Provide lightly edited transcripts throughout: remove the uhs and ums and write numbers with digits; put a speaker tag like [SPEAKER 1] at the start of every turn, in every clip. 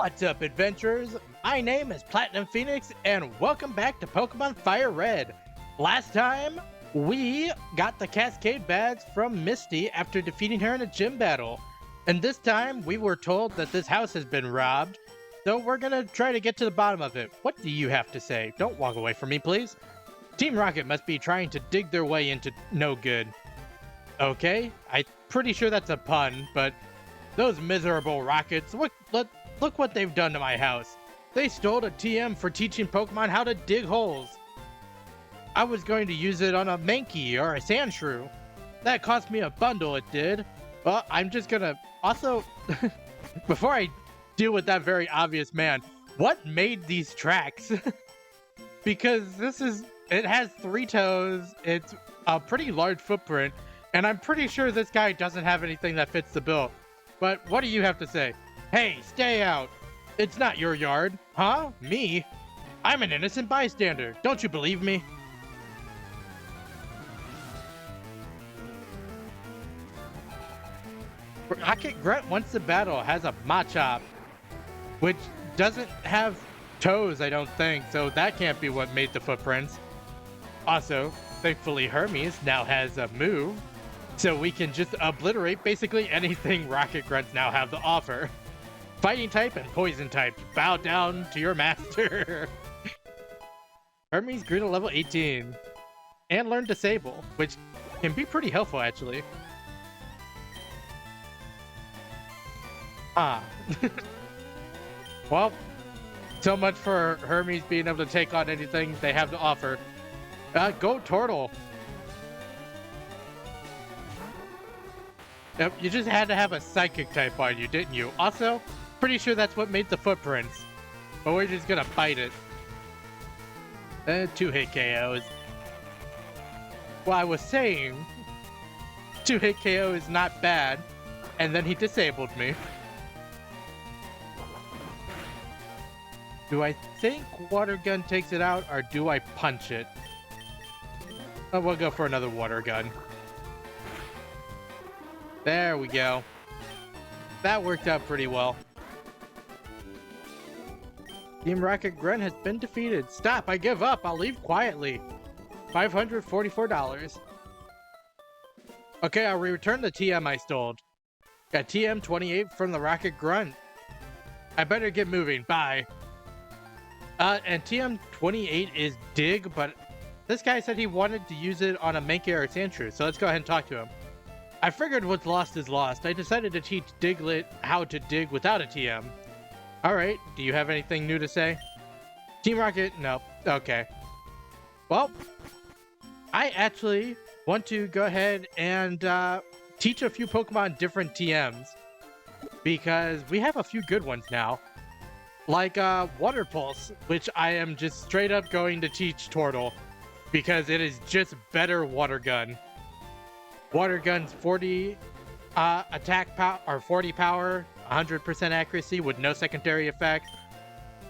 [SPEAKER 1] What's up, adventurers? My name is Platinum Phoenix, and welcome back to Pokemon FireRed. Last time, we got the Cascade Badge from Misty after defeating her in a gym battle. And this time, we were told that this house has been robbed, so we're gonna try to get to the bottom of it. What do you have to say? Don't walk away from me, please. Team Rocket must be trying to dig their way into no good. Okay, I'm pretty sure that's a pun, but those miserable Rockets, look what they've done to my house. They stole a TM for teaching Pokemon how to dig holes. I was going to use it on a Mankey or a Sandshrew. That cost me a bundle, it did. Well, I'm just gonna... Also, before I deal with that very obvious man, what made these tracks? Because it has 3 toes, it's a pretty large footprint, and I'm pretty sure this guy doesn't have anything that fits the bill. But what do you have to say? Hey, stay out. It's not your yard. Huh? Me? I'm an innocent bystander. Don't you believe me? Rocket Grunt wants to battle has a Machop, which doesn't have toes, I don't think, so that can't be what made the footprints. Also, thankfully Hermes now has a move, so we can just obliterate basically anything Rocket Grunts now have to offer. Fighting type and poison type, bow down to your master. Hermes grew to level 18 and learned Disable, which can be pretty helpful actually. Well, so much for Hermes being able to take on anything they have to offer. Go Turtle. Yep, you just had to have a Psychic type on you, didn't you? Also, pretty sure that's what made the footprints. But we're just gonna bite it. 2-hit KOs. Well, I was saying, 2-hit KO is not bad. And then he disabled me. Do I think Water Gun takes it out, or do I punch it? Oh, we'll go for another Water Gun. There we go. That worked out pretty well. Team Rocket Grunt has been defeated. Stop, I give up. I'll leave quietly. $544. Okay, I'll return the TM I stole. Got TM 28 from the Rocket Grunt. I better get moving. Bye. And TM 28 is Dig, but this guy said he wanted to use it on a Mankey or a Sandshrew, so let's go ahead and talk to him. I figured what's lost is lost. I decided to teach Diglett how to dig without a TM. Alright, do you have anything new to say? Team Rocket? No. Okay. Well, I actually want to go ahead and teach a few Pokemon different TMs, because we have a few good ones now. Like Water Pulse, which I am just straight up going to teach Turtle, because it is just better Water Gun. Water Gun's 40 attack power, or 40 power, 100% accuracy with no secondary effects.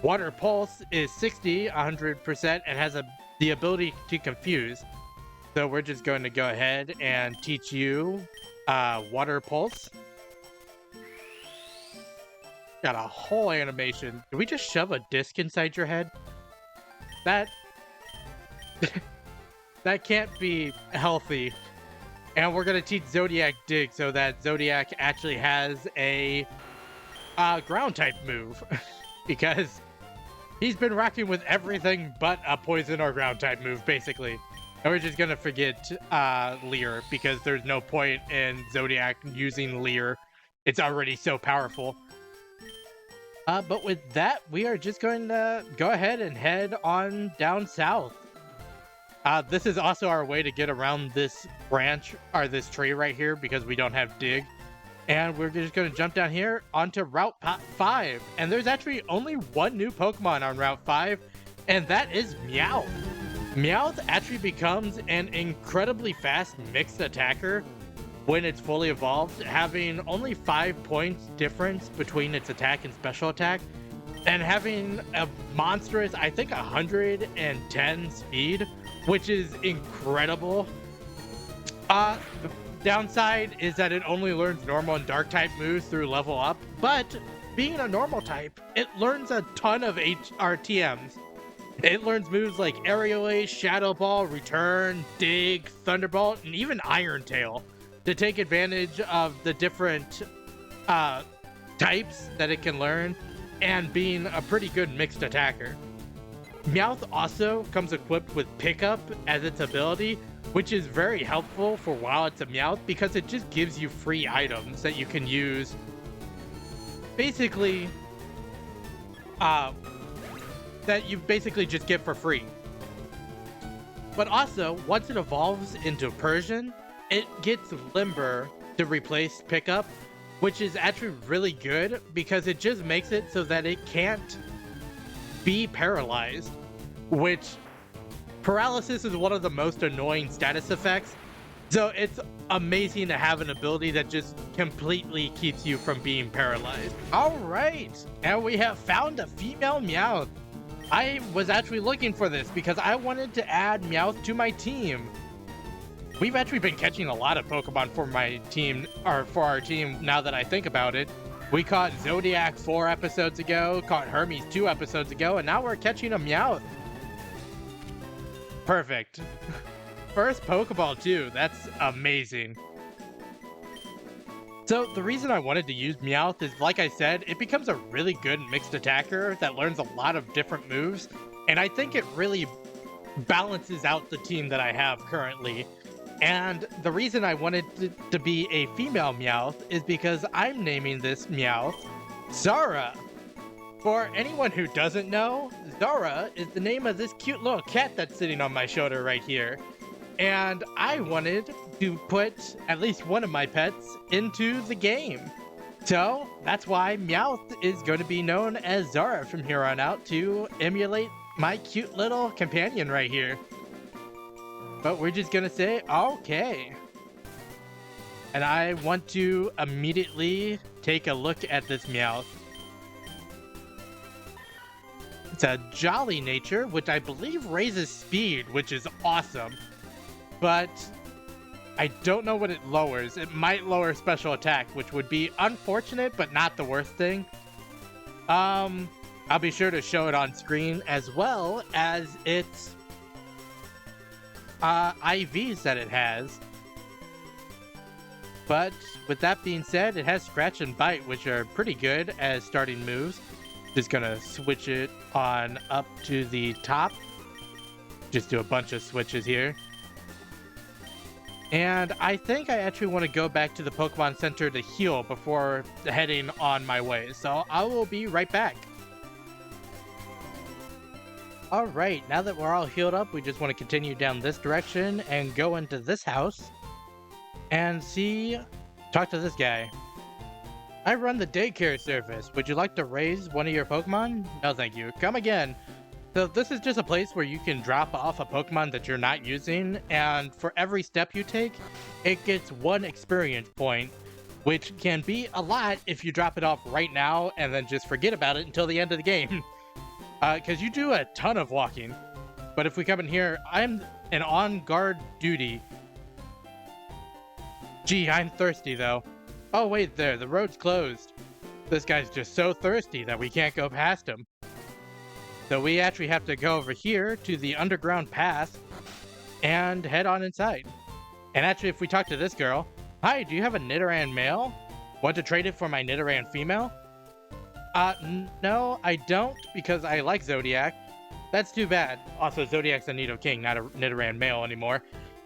[SPEAKER 1] Water Pulse is 60, 100%, and has the ability to confuse. So we're just going to go ahead and teach you Water Pulse. Got a whole animation. Did we just shove a disc inside your head? That that can't be healthy. And we're gonna teach Zodiac Dig so that Zodiac actually has a ground type move. Because he's been rocking with everything but a poison or ground type move, basically. And we're just gonna forget Leer, because there's no point in Zodiac using Leer. It's already so powerful. But with that, we are just going to go ahead and head on down south. This is also our way to get around this branch, or this tree right here, because we don't have Dig. And we're just going to jump down here onto Route 5. And there's actually only one new Pokemon on Route 5, and that is Meowth. Meowth actually becomes an incredibly fast mixed attacker when it's fully evolved, having only 5 points difference between its attack and special attack, and having a monstrous, I think, 110 speed, which is incredible. The downside is that it only learns normal and dark type moves through level up, but being a normal type, it learns a ton of RTMs. It learns moves like Aerial Ace, Shadow Ball, Return, Dig, Thunderbolt, and even Iron Tail to take advantage of the different types that it can learn and being a pretty good mixed attacker. Meowth also comes equipped with Pickup as its ability, which is very helpful for while it's a Meowth because it just gives you free items that you can use. Basically, that you basically just get for free. But also, once it evolves into Persian, it gets Limber to replace Pickup, which is actually really good because it just makes it so that it can't be paralyzed, which paralysis is one of the most annoying status effects. So it's amazing to have an ability that just completely keeps you from being paralyzed. All right, and we have found a female Meowth. I was actually looking for this because I wanted to add Meowth to my team. We've actually been catching a lot of Pokemon for my team, or for our team, now that I think about it. We caught Zodiac 4 episodes ago, caught Hermes 2 episodes ago, and now we're catching a Meowth. Perfect. First Pokeball too, that's amazing. So the reason I wanted to use Meowth is, like I said, it becomes a really good mixed attacker that learns a lot of different moves, and I think it really balances out the team that I have currently. And the reason I wanted to be a female Meowth is because I'm naming this Meowth Zara. For anyone who doesn't know, Zara is the name of this cute little cat that's sitting on my shoulder right here. And I wanted to put at least one of my pets into the game. So that's why Meowth is going to be known as Zara from here on out to emulate my cute little companion right here. But we're just going to say, okay. And I want to immediately take a look at this Meowth. It's a jolly nature, which I believe raises speed, which is awesome. But I don't know what it lowers. It might lower special attack, which would be unfortunate, but not the worst thing. I'll be sure to show it on screen as well as its IVs that it has. But with that being said, it has Scratch and Bite, which are pretty good as starting moves. Just gonna switch it on up to the top. Just do a bunch of switches here. And I think I actually want to go back to the Pokemon Center to heal before heading on my way. So I will be right back. Alright, now that we're all healed up, we just want to continue down this direction and go into this house and talk to this guy. I run the daycare service. Would you like to raise one of your Pokemon? No, thank you. Come again. So this is just a place where you can drop off a Pokemon that you're not using, and for every step you take, it gets 1 experience point, which can be a lot if you drop it off right now and then just forget about it until the end of the game. Because you do a ton of walking. But if we come in here, I'm an on-guard duty. Gee, I'm thirsty though. Oh wait there, the road's closed. This guy's just so thirsty that we can't go past him. So we actually have to go over here to the underground path and head on inside. And actually, if we talk to this girl, hi, do you have a Nidoran male? Want to trade it for my Nidoran female? No, I don't, because I like Zodiac. That's too bad. Also, Zodiac's a Nidoking, not a Nidoran male anymore.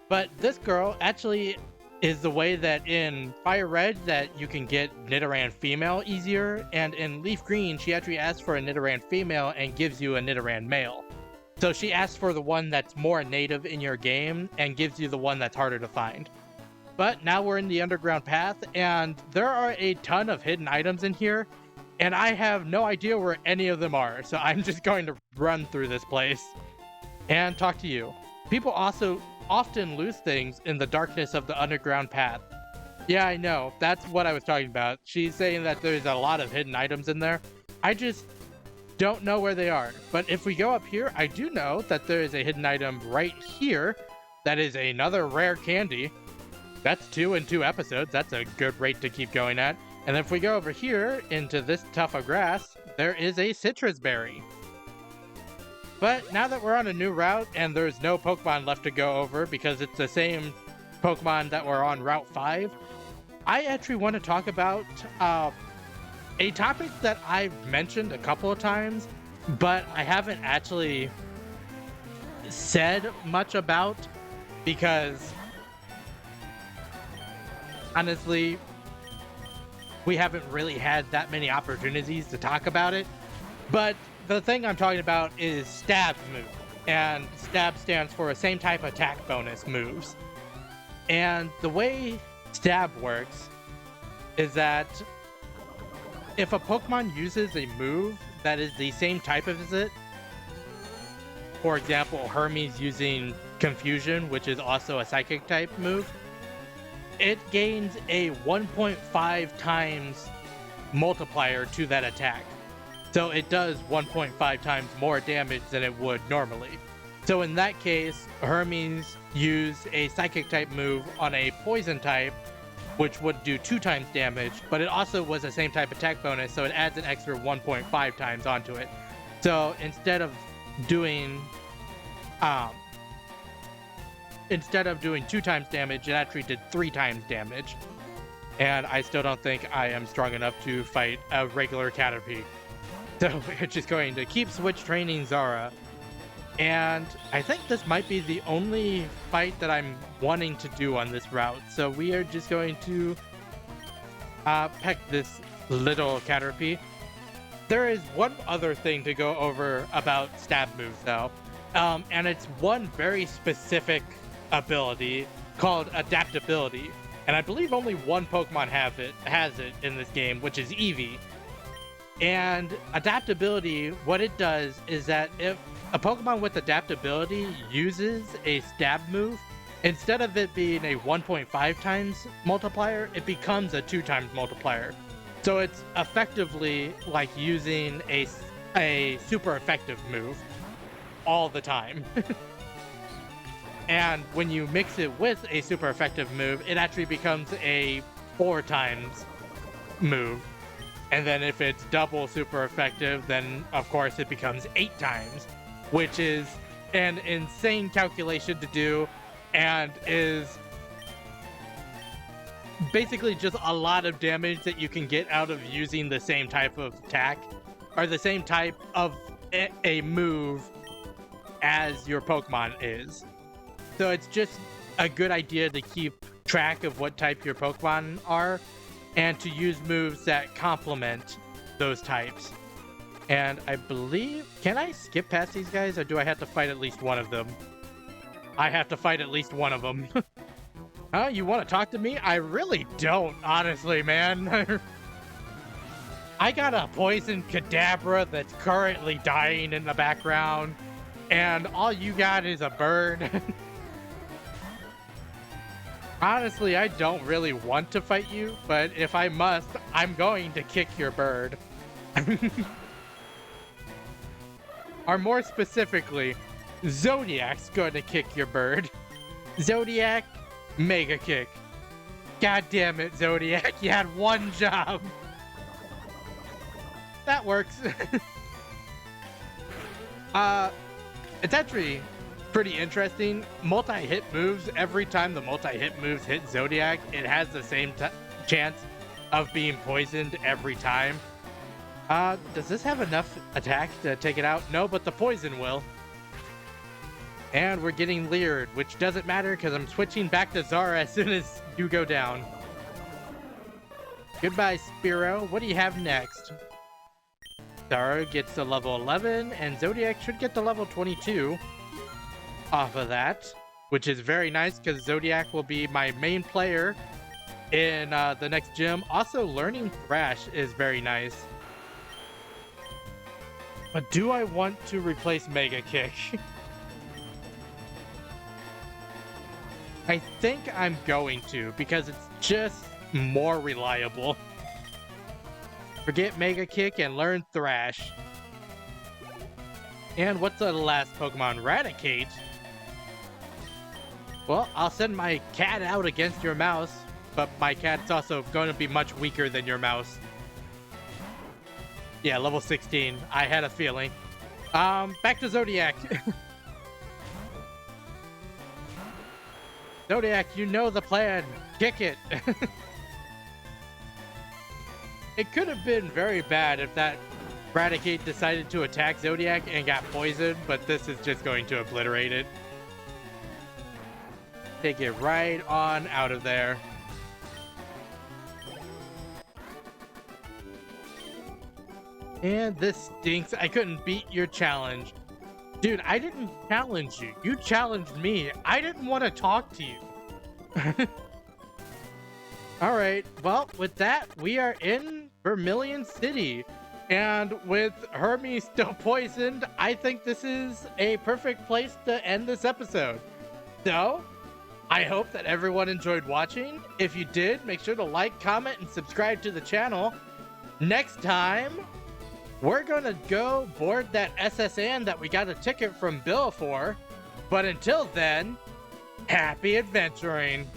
[SPEAKER 1] But this girl actually is the way that in FireRed that you can get Nidoran female easier, and in Leaf Green she actually asks for a Nidoran female and gives you a Nidoran male. So she asks for the one that's more native in your game and gives you the one that's harder to find. But now we're in the underground path and there are a ton of hidden items in here, and I have no idea where any of them are, so I'm just going to run through this place and talk to you. People also often lose things in the darkness of the underground path. Yeah, I know. That's what I was talking about. She's saying that there's a lot of hidden items in there. I just don't know where they are. But if we go up here, I do know that there is a hidden item right here. That is another rare candy. That's 2 in 2 episodes. That's a good rate to keep going at. And if we go over here into this tuft of grass, there is a citrus berry. But now that we're on a new route and there's no Pokemon left to go over because it's the same Pokemon that were on Route 5, I actually want to talk about a topic that I've mentioned a couple of times, but I haven't actually said much about because honestly, we haven't really had that many opportunities to talk about it. But the thing I'm talking about is stab move, and stab stands for the same type attack bonus moves. And the way stab works is that if a Pokemon uses a move that is the same type as it, for example, Hermes using Confusion, which is also a Psychic type move, it gains a 1.5 times multiplier to that attack. So it does 1.5 times more damage than it would normally. So in that case, Hermes used a Psychic type move on a Poison type, which would do 2 times damage, but it also was the same type attack bonus, so it adds an extra 1.5 times onto it. So instead of doing 2 times damage, it actually did 3 times damage. And I still don't think I am strong enough to fight a regular Caterpie. So we're just going to keep switch training Zara. And I think this might be the only fight that I'm wanting to do on this route. So we are just going to peck this little Caterpie. There is one other thing to go over about stab moves though. And it's one very specific ability called adaptability. And I believe only one Pokemon has it in this game, which is Eevee. And adaptability, what it does is that if a Pokemon with adaptability uses a stab move, instead of it being a 1.5 times multiplier, it becomes a 2 times multiplier. So it's effectively like using a super effective move all the time. And when you mix it with a super effective move, it actually becomes a 4 times move. And then if it's double super effective, then of course it becomes 8 times, which is an insane calculation to do and is basically just a lot of damage that you can get out of using the same type of attack or the same type of a move as your Pokemon is. So it's just a good idea to keep track of what type your Pokemon are and to use moves that complement those types. And I believe, can I skip past these guys or do I have to fight at least one of them? I have to fight at least one of them. Huh? You want to talk to me? I really don't, honestly, man. I got a poison Kadabra that's currently dying in the background, and all you got is a bird. Honestly, I don't really want to fight you, but if I must, I'm going to kick your bird. Or more specifically, Zodiac's going to kick your bird. Zodiac, Mega Kick. God damn it, Zodiac, you had one job. That works. It's actually pretty interesting. Multi-hit moves, every time the multi-hit moves hit Zodiac, it has the same chance of being poisoned every time. Does this have enough attack to take it out? No, but the poison will. And we're getting leered, which doesn't matter because I'm switching back to Zara as soon as you go down. Goodbye, Spearow. What do you have next? Zara gets to level 11, and Zodiac should get to level 22 off of that, which is very nice because Zodiac will be my main player in the next gym. Also, learning Thrash is very nice. But do I want to replace Mega Kick? I think I'm going to, because it's just more reliable. Forget Mega Kick and learn Thrash. And what's the last Pokemon? Raticate? Well, I'll send my cat out against your mouse. but my cat's also going to be much weaker than your mouse. Yeah, level 16. I had a feeling. Back to Zodiac. Zodiac, you know the plan. Kick it. It could have been very bad if that Raticate decided to attack Zodiac and got poisoned, but this is just going to obliterate it. Take it right on out of there. And this stinks. I couldn't beat your challenge. Dude, I didn't challenge you. You challenged me. I didn't want to talk to you. Alright, well, with that, we are in Vermilion City. And with Hermie still poisoned, I think this is a perfect place to end this episode. So, I hope that everyone enjoyed watching. If you did, make sure to like, comment, and subscribe to the channel. Next time, we're gonna go board that SSN that we got a ticket from Bill for. But until then, happy adventuring.